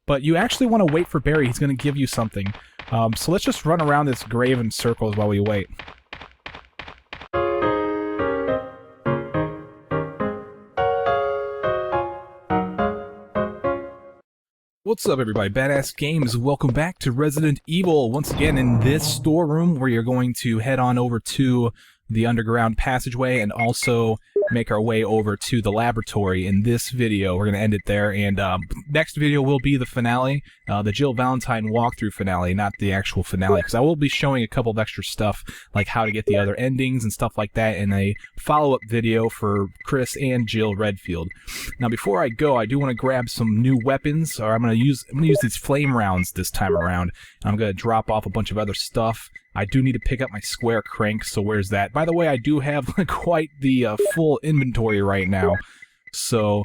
But you actually want to wait for Barry. He's going to give you something. So let's just run around this grave in circles while we wait. What's up, everybody? Badass Games. Welcome back to Resident Evil. Once again, in this storeroom where you're going to head on over to the underground passageway and also make our way over to the laboratory. In this video, we're going to end it there, and next video will be the finale, the Jill Valentine walkthrough finale, not the actual finale, because I will be showing a couple of extra stuff, like how to get the other endings and stuff like that in a follow-up video for Chris and Jill Redfield. Now, before I go, I do want to grab some new weapons, or I'm going to use these flame rounds this time around. I'm going to drop off a bunch of other stuff. I do need to pick up my square crank, so where's that? By the way, I do have quite the full inventory right now, so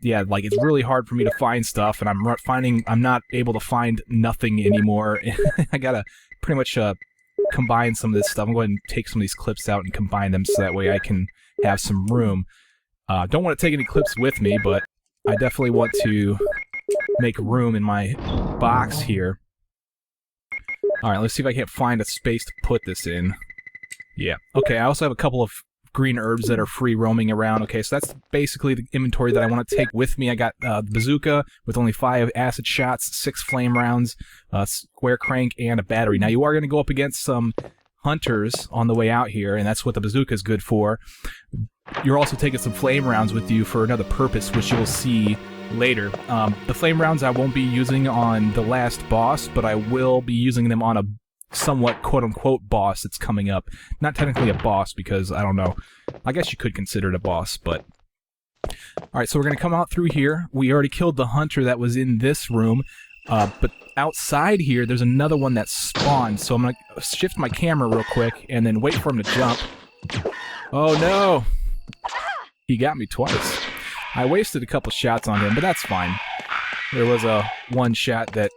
yeah, like it's really hard for me to find stuff, and I'm not able to find nothing anymore. I gotta pretty much combine some of this stuff. I'm going to take some of these clips out and combine them so that way I can have some room. Don't want to take any clips with me, but I definitely want to make room in my box here. Alright, let's see if I can't find a space to put this in. Yeah. Okay, I also have a couple of green herbs that are free roaming around. Okay, so that's basically the inventory that I want to take with me. I got the bazooka with only 5 acid shots, 6 flame rounds, square crank, and a battery. Now, you are going to go up against some hunters on the way out here, and that's what the bazooka is good for. You're also taking some flame rounds with you for another purpose, which you'll see later. The flame rounds I won't be using on the last boss, but I will be using them on a somewhat quote-unquote boss that's coming up. Not technically a boss, because, I don't know, I guess you could consider it a boss, but... Alright, so we're going to come out through here. We already killed the hunter that was in this room, but outside here, there's another one that spawned, so I'm going to shift my camera real quick, and then wait for him to jump. Oh no! He got me twice. I wasted a couple shots on him, but that's fine. There was one shot that,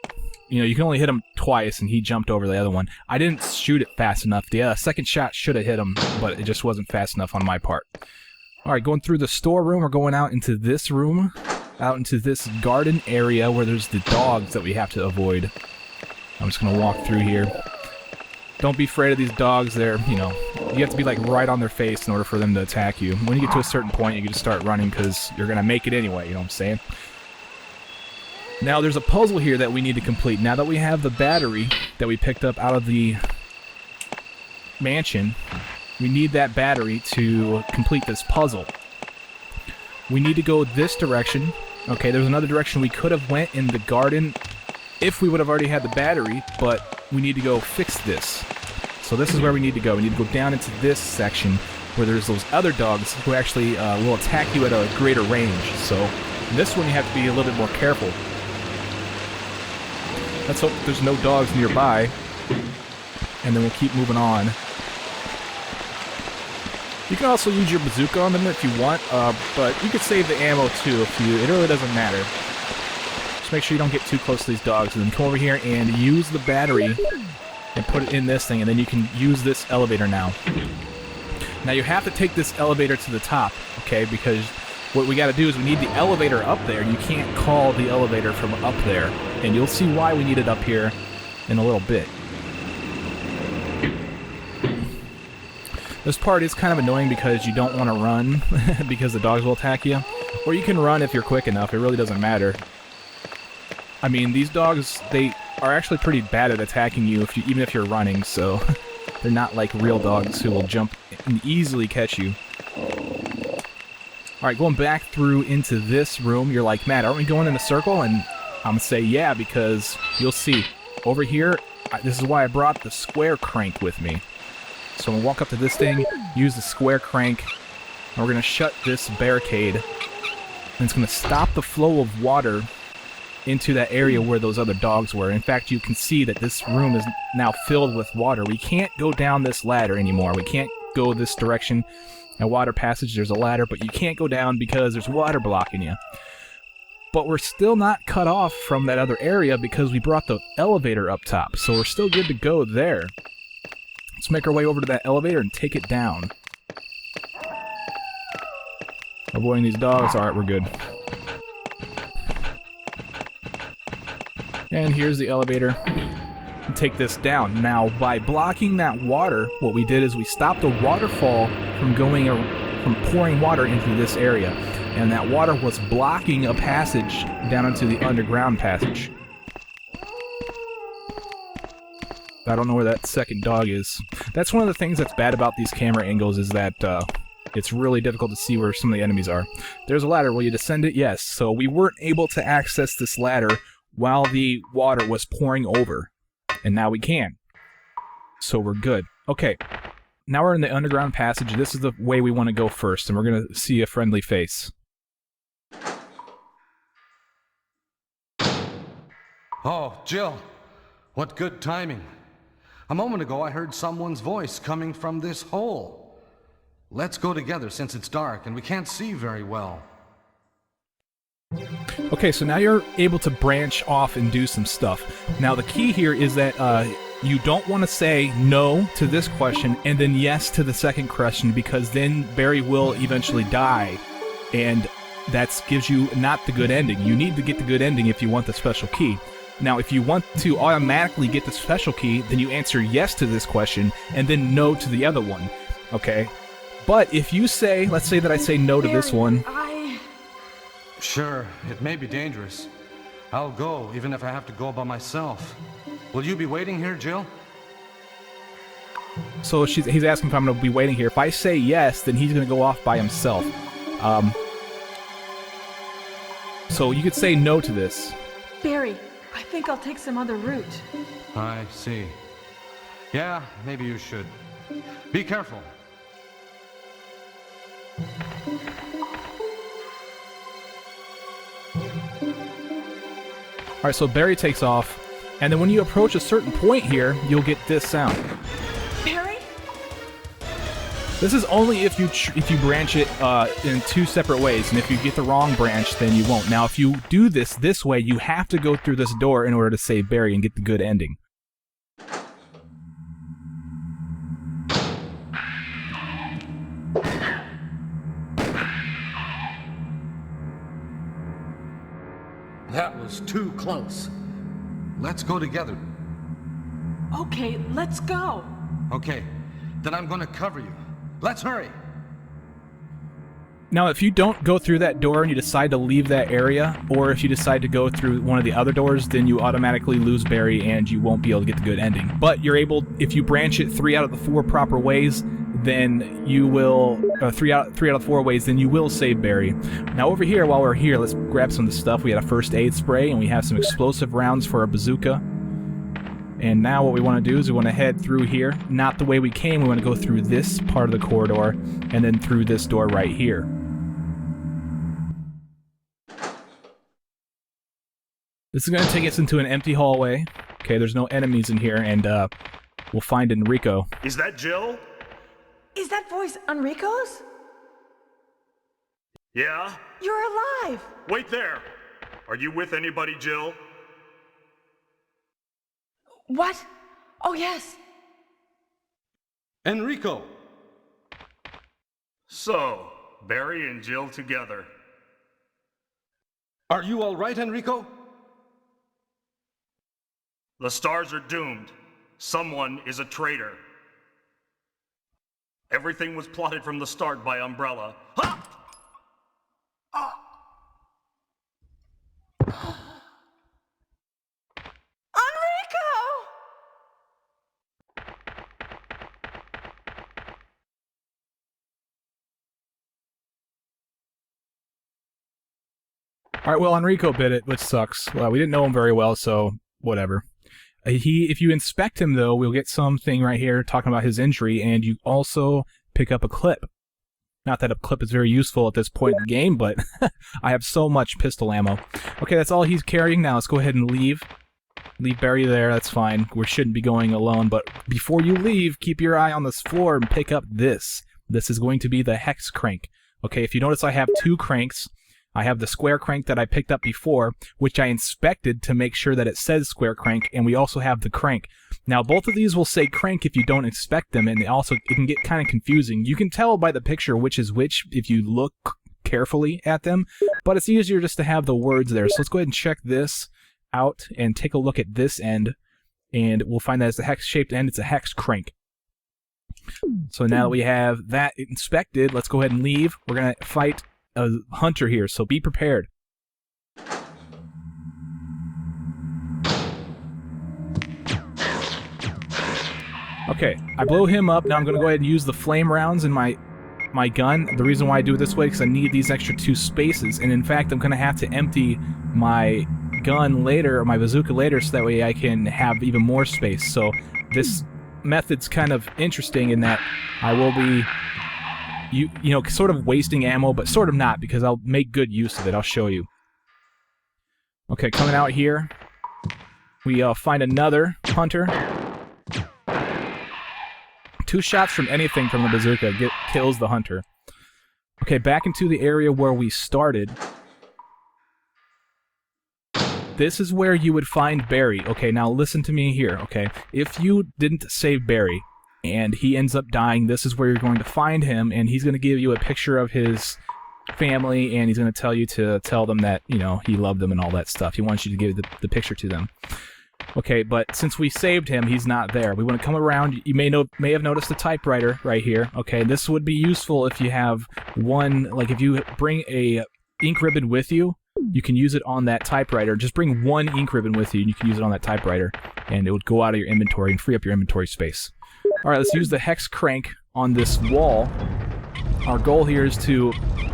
you know, you can only hit him twice, and he jumped over the other one. I didn't shoot it fast enough. The second shot should have hit him, but it just wasn't fast enough on my part. Alright, going through the storeroom, we're going out into this room, out into this garden area where there's the dogs that we have to avoid. I'm just going to walk through here. Don't be afraid of these dogs. They're, you know, you have to be like right on their face in order for them to attack you. When you get to a certain point, you can just start running because you're going to make it anyway, you know what I'm saying? Now, there's a puzzle here that we need to complete. Now that we have the battery that we picked up out of the mansion, we need that battery to complete this puzzle. We need to go this direction. Okay, there's another direction we could have went in the garden if we would have already had the battery, but we need to go fix this. So this is where we need to go. We need to go down into this section where there's those other dogs who actually will attack you at a greater range. So in this one you have to be a little bit more careful. Let's hope there's no dogs nearby, and then we'll keep moving on. You can also use your bazooka on them if you want, but you could save the ammo too if you. It really doesn't matter. Just make sure you don't get too close to these dogs, and then come over here and use the battery and put it in this thing, and then you can use this elevator now. Now you have to take this elevator to the top, okay, because what we gotta do is we need the elevator up there. You can't call the elevator from up there, and you'll see why we need it up here in a little bit. This part is kind of annoying because you don't want to run because the dogs will attack you, or you can run if you're quick enough. It really doesn't matter. I mean, these dogs, they are actually pretty bad at attacking you even if you're running, so they're not like real dogs who will jump and easily catch you. Alright, going back through into this room, you're like, Matt, aren't we going in a circle? And I'm gonna say yeah, because you'll see. Over here, this is why I brought the square crank with me. So I'm gonna walk up to this thing, use the square crank, and we're gonna shut this barricade. And it's gonna stop the flow of water into that area where those other dogs were. In fact, you can see that this room is now filled with water. We can't go down this ladder anymore. We can't go this direction. At Water Passage, there's a ladder, but you can't go down because there's water blocking you. But we're still not cut off from that other area because we brought the elevator up top, so we're still good to go there. Let's make our way over to that elevator and take it down. Avoiding these dogs. Alright, we're good. And here's the elevator. Take this down. Now, by blocking that water, what we did is we stopped the waterfall from pouring water into this area. And that water was blocking a passage down into the underground passage. I don't know where that second dog is. That's one of the things that's bad about these camera angles, is that it's really difficult to see where some of the enemies are. There's a ladder. Will you descend it? Yes. So we weren't able to access this ladder while the water was pouring over. And now we can. So we're good. Okay. Now we're in the underground passage. This is the way we want to go first, and we're going to see a friendly face. Oh, Jill. What good timing. A moment ago I heard someone's voice coming from this hole. Let's go together since it's dark and we can't see very well. Okay, so now you're able to branch off and do some stuff. Now the key here is that you don't want to say no to this question and then yes to the second question, because then Barry will eventually die, and that gives you not the good ending. You need to get the good ending if you want the special key. Now, if you want to automatically get the special key, then you answer yes to this question and then no to the other one, okay? But if you say, let's say that I say no to this one. Sure, it may be dangerous. I'll go, even if I have to go by myself. Will you be waiting here, Jill? So he's asking if I'm going to be waiting here. If I say yes, then he's going to go off by himself. So you could say no to this. Barry, I think I'll take some other route. I see. Yeah, maybe you should. Be careful. Alright, so Barry takes off, and then when you approach a certain point here, you'll get this sound. Barry? This is only if you branch it in two separate ways, and if you get the wrong branch, then you won't. Now, if you do this way, you have to go through this door in order to save Barry and get the good ending. That was too close. Let's go together. Okay, let's go. Okay, then I'm gonna cover you. Let's hurry. Now, if you don't go through that door and you decide to leave that area, or if you decide to go through one of the other doors, then you automatically lose Barry and you won't be able to get the good ending. But you're able, if you branch it 3 out of the 4 proper ways, then you will, 3 out of the 4 ways, then you will save Barry. Now over here, while we're here, let's grab some of the stuff. We had a first aid spray, and we have some explosive rounds for our bazooka. And now what we want to do is we want to head through here. Not the way we came, we want to go through this part of the corridor, and then through this door right here. This is going to take us into an empty hallway. Okay, there's no enemies in here, and we'll find Enrico. Is that Jill? Is that voice Enrico's? Yeah? You're alive! Wait there! Are you with anybody, Jill? What? Oh, yes. Enrico! So, Barry and Jill together. Are you all right, Enrico? The stars are doomed. Someone is a traitor. Everything was plotted from the start by Umbrella. Ha! Alright, well, Enrico bit it, which sucks. Well, we didn't know him very well, so whatever. If you inspect him, though, we'll get something right here talking about his injury, and you also pick up a clip. Not that a clip is very useful at this point in the game, but I have so much pistol ammo. Okay, that's all he's carrying now. Let's go ahead and leave. Leave Barry there, that's fine. We shouldn't be going alone, but before you leave, keep your eye on this floor and pick up this. This is going to be the hex crank. Okay, if you notice, I have 2 cranks. I have the square crank that I picked up before, which I inspected to make sure that it says square crank, and we also have the crank. Now, both of these will say crank if you don't inspect them, and it can get kind of confusing. You can tell by the picture which is which if you look carefully at them, but it's easier just to have the words there. So let's go ahead and check this. out and take a look at this end, and we'll find that it's a hex-shaped end. It's a hex crank. So now that we have that inspected, let's go ahead and leave. We're going to fight a hunter here, so be prepared. Okay, I blow him up. Now I'm going to go ahead and use the flame rounds in my gun. The reason why I do it this way is because I need these extra 2 spaces, and in fact I'm going to have to empty my gun later, or my bazooka later, so that way I can have even more space. So this method's kind of interesting in that I will be you know, sort of wasting ammo, but sort of not, because I'll make good use of it. I'll show you. Okay, coming out here, we find another hunter. 2 shots from anything from the bazooka kills the hunter. Okay, back into the area where we started. This is where you would find Barry. Okay, now listen to me here, okay? If you didn't save Barry, and he ends up dying, this is where you're going to find him, and he's going to give you a picture of his family, and he's going to tell you to tell them that, you know, he loved them and all that stuff. He wants you to give the picture to them. Okay, but since we saved him, he's not there. We want to come around. You may have noticed the typewriter right here. Okay, this would be useful if you have one, like if you bring a ink ribbon with you, you can use it on that typewriter. Just bring 1 ink ribbon with you, and you can use it on that typewriter, and it would go out of your inventory and free up your inventory space. All right, let's use the hex crank on this wall. Our goal here is to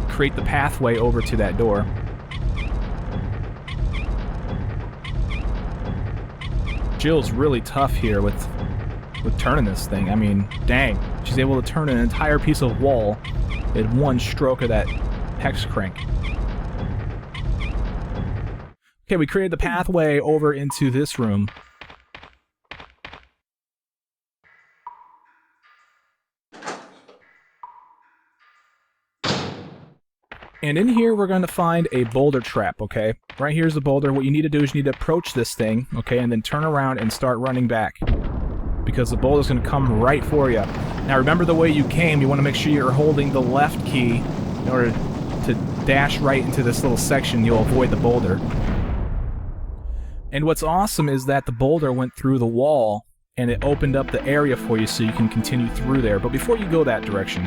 create the pathway over to that door. Jill's really tough here with turning this thing. I mean, dang. She's able to turn an entire piece of wall in 1 stroke of that hex crank. Okay, we created the pathway over into this room. And in here, we're going to find a boulder trap, okay? Right here's the boulder. What you need to do is you need to approach this thing, okay, and then turn around and start running back, because the boulder's going to come right for you. Now, remember the way you came. You want to make sure you're holding the left key in order to dash right into this little section. You'll avoid the boulder. And what's awesome is that the boulder went through the wall, and it opened up the area for you so you can continue through there. But before you go that direction,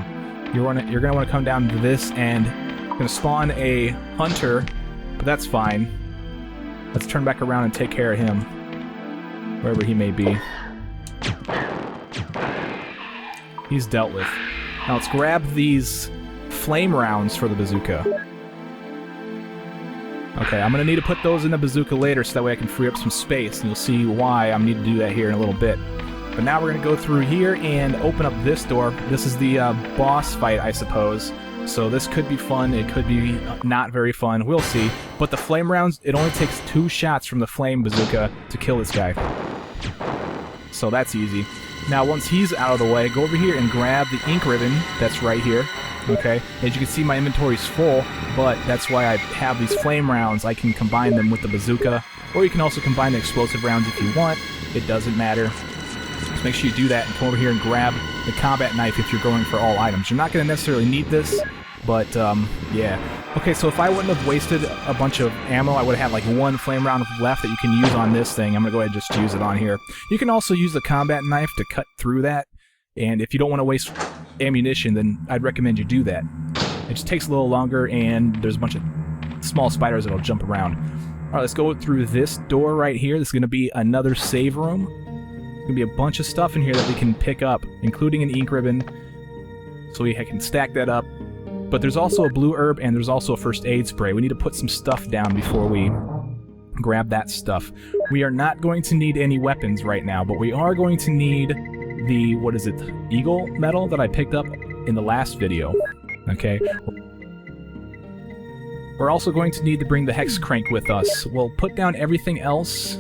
you're going to want to come down to this end. Going to spawn a hunter, but that's fine. Let's turn back around and take care of him, wherever he may be. He's dealt with. Now let's grab these flame rounds for the bazooka. Okay, I'm going to need to put those in the bazooka later so that way I can free up some space, and you'll see why I need to do that here in a little bit. But now we're going to go through here and open up this door. This is the boss fight, I suppose. So this could be fun, it could be not very fun, we'll see. But the flame rounds, it only takes 2 shots from the flame bazooka to kill this guy. So that's easy. Now once he's out of the way, go over here and grab the ink ribbon that's right here. Okay, as you can see, my inventory's full, but that's why I have these flame rounds. I can combine them with the bazooka, or you can also combine the explosive rounds if you want. It doesn't matter. Just make sure you do that and come over here and grab the combat knife if you're going for all items. You're not going to necessarily need this, but yeah. Okay, so if I wouldn't have wasted a bunch of ammo, I would have had like 1 flame round left that you can use on this thing. I'm going to go ahead and just use it on here. You can also use the combat knife to cut through that, and if you don't want to waste ammunition, then I'd recommend you do that. It just takes a little longer, and there's a bunch of small spiders that'll jump around. Alright, let's go through this door right here. This is going to be another save room. There's going to be a bunch of stuff in here that we can pick up, including an ink ribbon, so we can stack that up. But there's also a blue herb, and there's also a first aid spray. We need to put some stuff down before we grab that stuff. We are not going to need any weapons right now, but we are going to need the, what is it, eagle medal that I picked up in the last video. Okay. We're also going to need to bring the hex crank with us. We'll put down everything else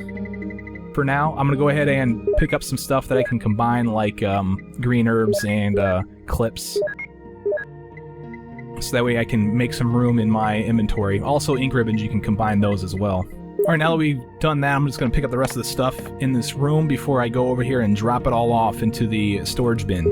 for now. I'm going to go ahead and pick up some stuff that I can combine, like green herbs and clips. So that way I can make some room in my inventory. Also, ink ribbons, you can combine those as well. Alright, now that we've done that, I'm just going to pick up the rest of the stuff in this room before I go over here and drop it all off into the storage bin.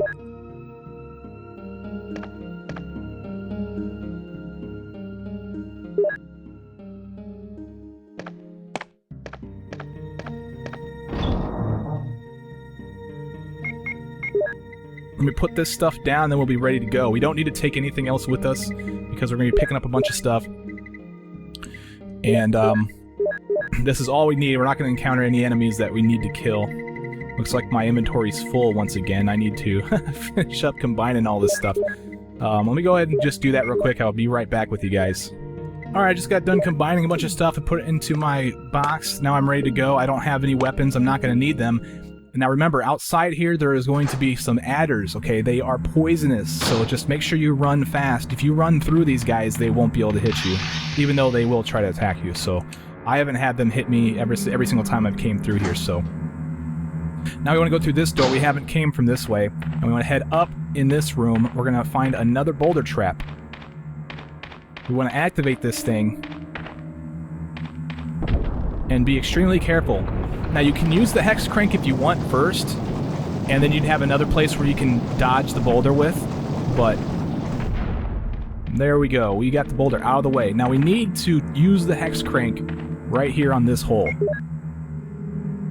Let me put this stuff down, then we'll be ready to go. We don't need to take anything else with us because we're going to be picking up a bunch of stuff. And this is all we need. We're not going to encounter any enemies that we need to kill. Looks like my inventory's full once again. I need to finish up combining all this stuff. Let me go ahead and just do that real quick. I'll be right back with you guys. Alright, I just got done combining a bunch of stuff and put it into my box. Now I'm ready to go. I don't have any weapons. I'm not going to need them. Now remember, outside here there is going to be some adders, okay? They are poisonous, so just make sure you run fast. If you run through these guys, they won't be able to hit you, even though they will try to attack you. So I haven't had them hit me every single time I've came through here, so... Now we want to go through this door. We haven't came from this way. And we want to head up in this room. We're going to find another boulder trap. We want to activate this thing. And be extremely careful. Now you can use the hex crank if you want first, and then you'd have another place where you can dodge the boulder with, but there we go. We got the boulder out of the way. Now we need to use the hex crank right here on this hole.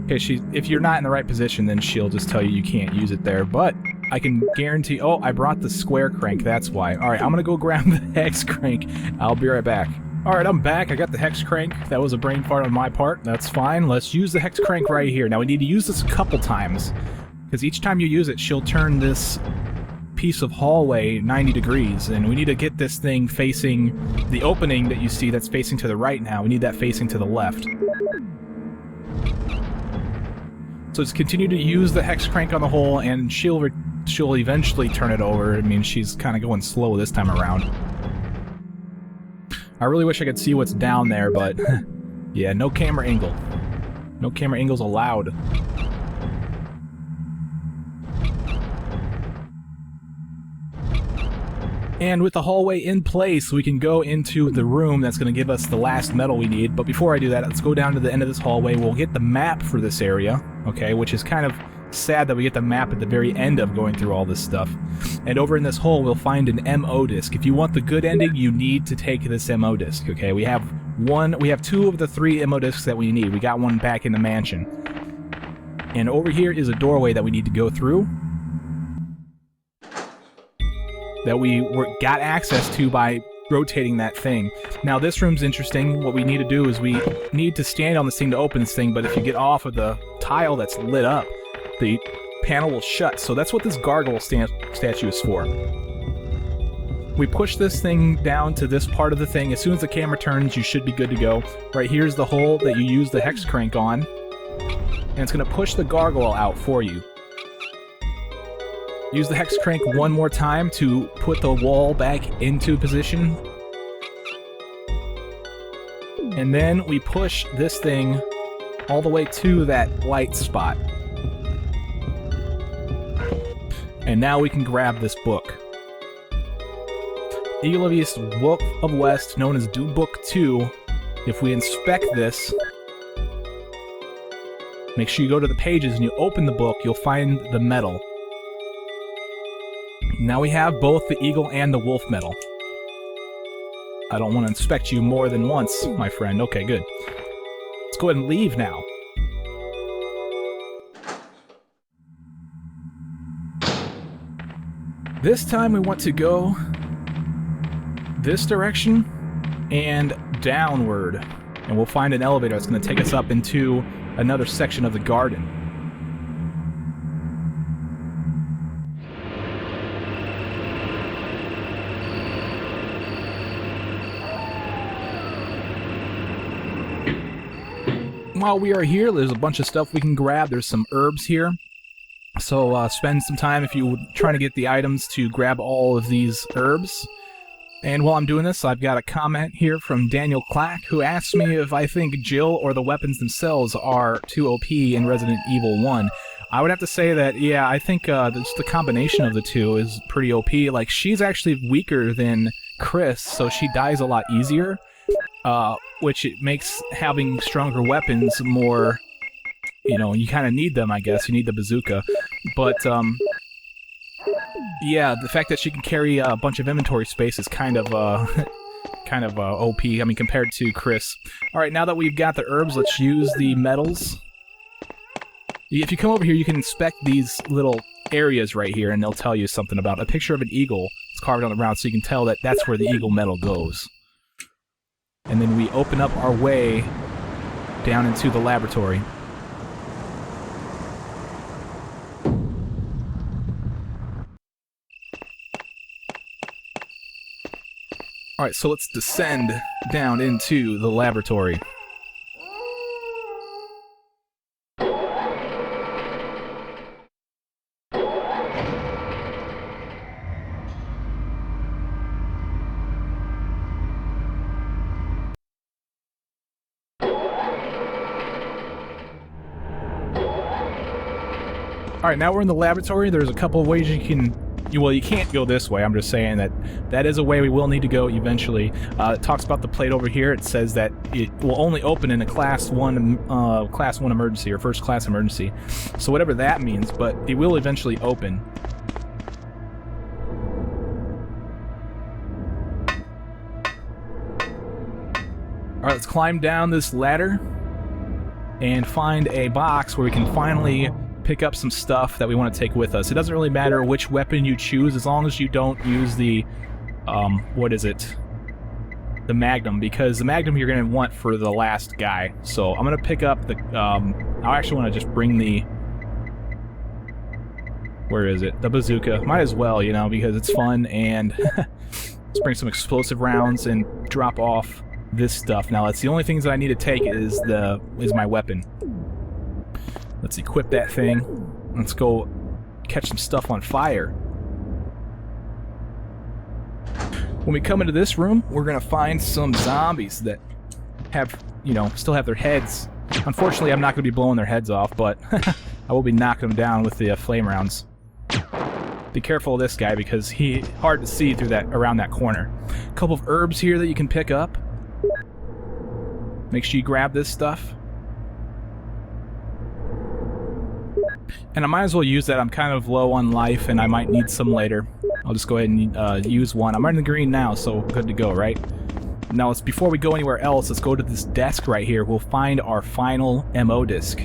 Okay, if you're not in the right position, then she'll just tell you you can't use it there, but I can guarantee... Oh, I brought the square crank, that's why. Alright, I'm gonna go grab the hex crank. I'll be right back. Alright, I'm back. I got the hex crank. That was a brain fart on my part. That's fine. Let's use the hex crank right here. Now we need to use this a couple times, because each time you use it, she'll turn this piece of hallway 90 degrees, and we need to get this thing facing the opening that you see that's facing to the right now. We need that facing to the left. So just continue to use the hex crank on the hole, and she'll eventually turn it over. I mean, she's kind of going slow this time around. I really wish I could see what's down there, but yeah, no camera angle. No camera angles allowed. And with the hallway in place, we can go into the room that's going to give us the last metal we need. But before I do that, let's go down to the end of this hallway. We'll get the map for this area, okay, which is kind of sad that we get the map at the very end of going through all this stuff. And over in this hole, we'll find an MO disc. If you want the good ending, you need to take this MO disc, okay? We have two of the 3 MO discs that we need. We got one back in the mansion. And over here is a doorway that we need to go through, that we got access to by rotating that thing. Now this room's interesting. What we need to do is we need to stand on this thing to open this thing, but if you get off of the tile that's lit up, the panel will shut. So that's what this gargoyle statue is for. We push this thing down to this part of the thing. As soon as the camera turns, you should be good to go. Right here's the hole that you use the hex crank on, and it's going to push the gargoyle out for you. Use the hex crank one more time to put the wall back into position. And then we push this thing all the way to that light spot. And now we can grab this book. Eagle of East, Wolf of West, known as Doom Book 2. If we inspect this, make sure you go to the pages and you open the book, you'll find the medal. Now we have both the eagle and the wolf medal. I don't want to inspect you more than once, my friend. Okay, good. Let's go ahead and leave now. This time we want to go this direction and downward. And we'll find an elevator that's going to take us up into another section of the garden. While we are here, there's a bunch of stuff we can grab. There's some herbs here. So spend some time if you're trying to get the items to grab all of these herbs. And while I'm doing this, I've got a comment here from Daniel Clack, who asks me if I think Jill or the weapons themselves are too OP in Resident Evil 1. I would have to say that, yeah, I think just the combination of the two is pretty OP. Like, she's actually weaker than Chris, so she dies a lot easier. Which it makes having stronger weapons more, you know, you kind of need them, I guess. You need the bazooka. But, yeah, the fact that she can carry a bunch of inventory space is kind of OP, I mean, compared to Chris. Alright, now that we've got the herbs, let's use the metals. If you come over here, you can inspect these little areas right here, and they'll tell you something about a picture of an eagle. It's carved on the ground, so you can tell that that's where the eagle metal goes. And then we open up our way down into the laboratory. Alright, so let's descend down into the laboratory. Alright, now we're in the laboratory. There's a couple of ways you can... Well, you can't go this way. I'm just saying that is a way we will need to go eventually. It talks about the plate over here. It says that it will only open in a Class 1 emergency, or first class emergency. So whatever that means, but it will eventually open. Alright, let's climb down this ladder and find a box where we can finally pick up some stuff that we want to take with us. It doesn't really matter which weapon you choose as long as you don't use the, what is it? The Magnum, because the Magnum you're going to want for the last guy. So I'm going to pick up the, I actually want to just bring the, where is it? The bazooka. Might as well, you know, because it's fun, and let's bring some explosive rounds and drop off this stuff. Now, that's the only things that I need to take is my weapon. Let's equip that thing. Let's go catch some stuff on fire. When we come into this room, we're gonna find some zombies that have, you know, still have their heads. Unfortunately, I'm not gonna be blowing their heads off, but I will be knocking them down with the flame rounds. Be careful of this guy because he's hard to see through around that corner. A couple of herbs here that you can pick up. Make sure you grab this stuff. And I might as well use that. I'm kind of low on life, and I might need some later. I'll just go ahead and use one. I'm in the green now, so good to go, right? Now, before we go anywhere else, let's go to this desk right here. We'll find our final MO disc.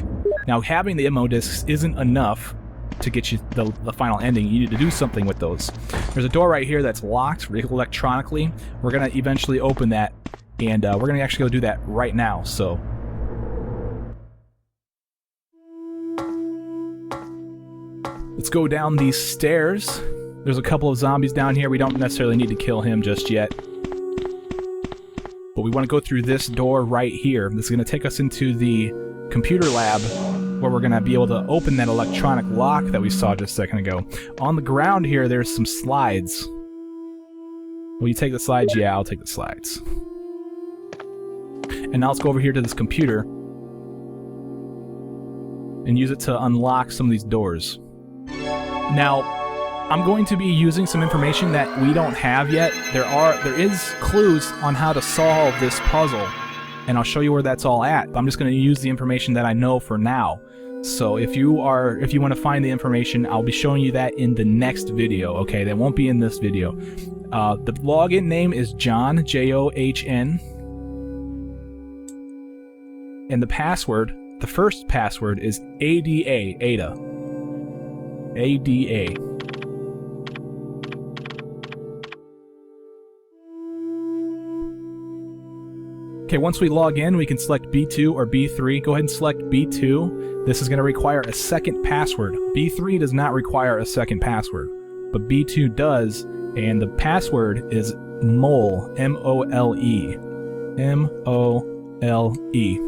Now, having the MO discs isn't enough to get you the final ending. You need to do something with those. There's a door right here that's locked electronically. We're going to eventually open that, and we're going to actually go do that right now, so... Let's go down these stairs. There's a couple of zombies down here. We don't necessarily need to kill him just yet. But we want to go through this door right here. This is going to take us into the computer lab where we're going to be able to open that electronic lock that we saw just a second ago. On the ground here, there's some slides. Will you take the slides? Yeah, I'll take the slides. And now let's go over here to this computer and use it to unlock some of these doors. Now, I'm going to be using some information that we don't have yet. There is clues on how to solve this puzzle, and I'll show you where that's all at. I'm just going to use the information that I know for now. So if you want to find the information, I'll be showing you that in the next video. Okay, that won't be in this video. The login name is John, John, and the password, the first password is ADA, Ada. ADA. Okay, once we log in, we can select B2 or B3. Go ahead and select B2. This is going to require a second password. B3 does not require a second password, but B2 does, and the password is MOLE, M-O-L-E. M-O-L-E.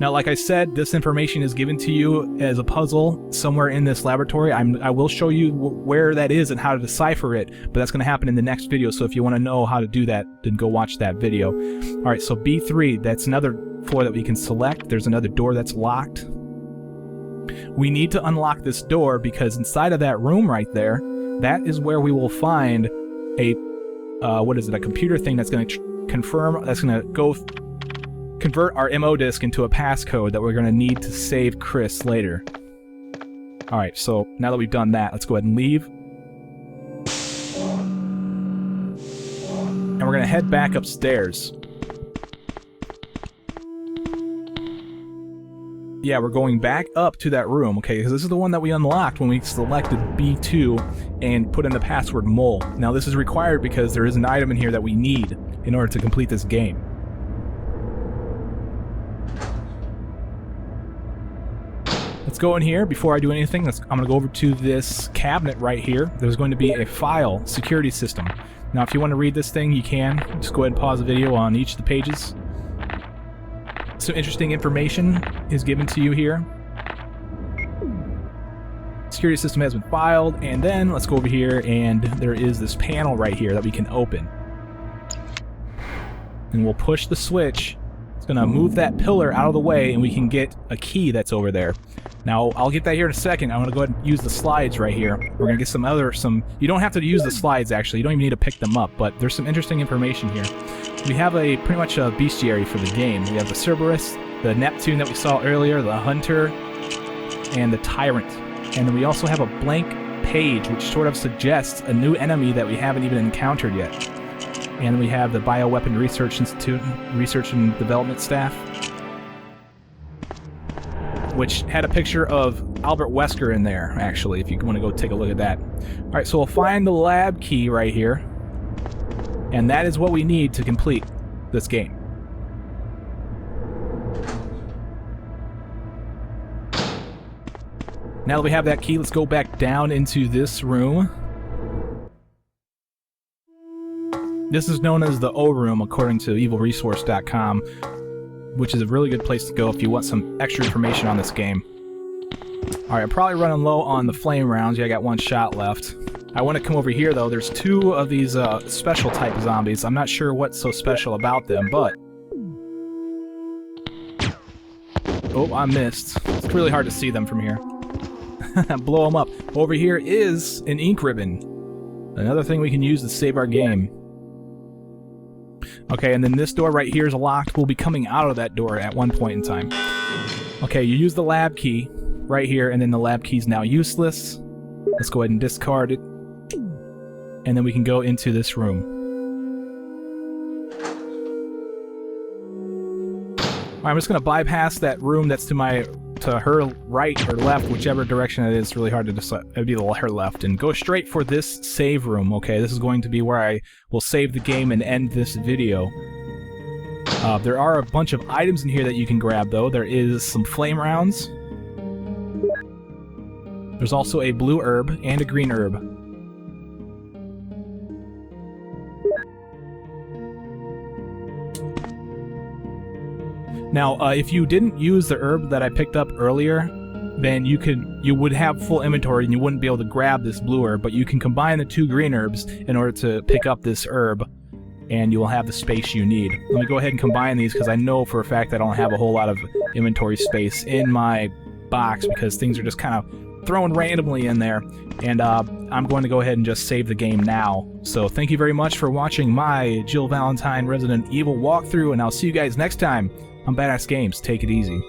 Now, like I said, this information is given to you as a puzzle somewhere in this laboratory. I will show you where that is and how to decipher it, but that's going to happen in the next video, so if you want to know how to do that, then go watch that video. Alright, so B3, that's another floor that we can select. There's another door that's locked. We need to unlock this door because inside of that room right there, that is where we will find a, a computer thing that's going to confirm, that's going to go convert our MO disk into a passcode that we're going to need to save Chris later. Alright, so now that we've done that, let's go ahead and leave. And we're going to head back upstairs. Yeah, we're going back up to that room, okay, because this is the one that we unlocked when we selected B2 and put in the password mole. Now this is required because there is an item in here that we need in order to complete this game. Let's go in here. Before I do anything, I'm going to go over to this cabinet right here. There's going to be a file security system. Now if you want to read this thing, you can. Just go ahead and pause the video on each of the pages. Some interesting information is given to you here. Security system has been filed, and then let's go over here, and there is this panel right here that we can open. And we'll push the switch. It's going to move that pillar out of the way, and we can get a key that's over there. Now, I'll get that here in a second. I'm going to go ahead and use the slides right here. We're going to get some... You don't have to use the slides, actually. You don't even need to pick them up, but there's some interesting information here. We have pretty much a bestiary for the game. We have the Cerberus, the Neptune that we saw earlier, the Hunter, and the Tyrant. And then we also have a blank page, which sort of suggests a new enemy that we haven't even encountered yet. And we have the Bioweapon Research Institute, Research and Development staff, which had a picture of Albert Wesker in there, actually, if you want to go take a look at that. Alright, so we'll find the lab key right here. And that is what we need to complete this game. Now that we have that key, let's go back down into this room. This is known as the O room, according to evilresource.com, which is a really good place to go if you want some extra information on this game. Alright, I'm probably running low on the flame rounds. Yeah, I got one shot left. I want to come over here, though. There's two of these special type zombies. I'm not sure what's so special about them, but... Oh, I missed. It's really hard to see them from here. Blow them up. Over here is an ink ribbon. Another thing we can use to save our game. Okay, and then this door right here is locked. We'll be coming out of that door at one point in time. Okay, you use the lab key right here, and then the lab key is now useless. Let's go ahead and discard it. And then we can go into this room. Alright, I'm just going to bypass that room that's to her right or left, whichever direction it is. It's really hard to decide. It would be her left. And go straight for this save room, okay? This is going to be where I will save the game and end this video. There are a bunch of items in here that you can grab, though. There is some flame rounds. There's also a blue herb and a green herb. Now, if you didn't use the herb that I picked up earlier, then you would have full inventory and you wouldn't be able to grab this blue herb, but you can combine the two green herbs in order to pick up this herb, and you will have the space you need. Let me go ahead and combine these, because I know for a fact I don't have a whole lot of inventory space in my box, because things are just kind of thrown randomly in there, and I'm going to go ahead and just save the game now. So thank you very much for watching my Jill Valentine Resident Evil walkthrough, and I'll see you guys next time on Badass Games. Take it easy.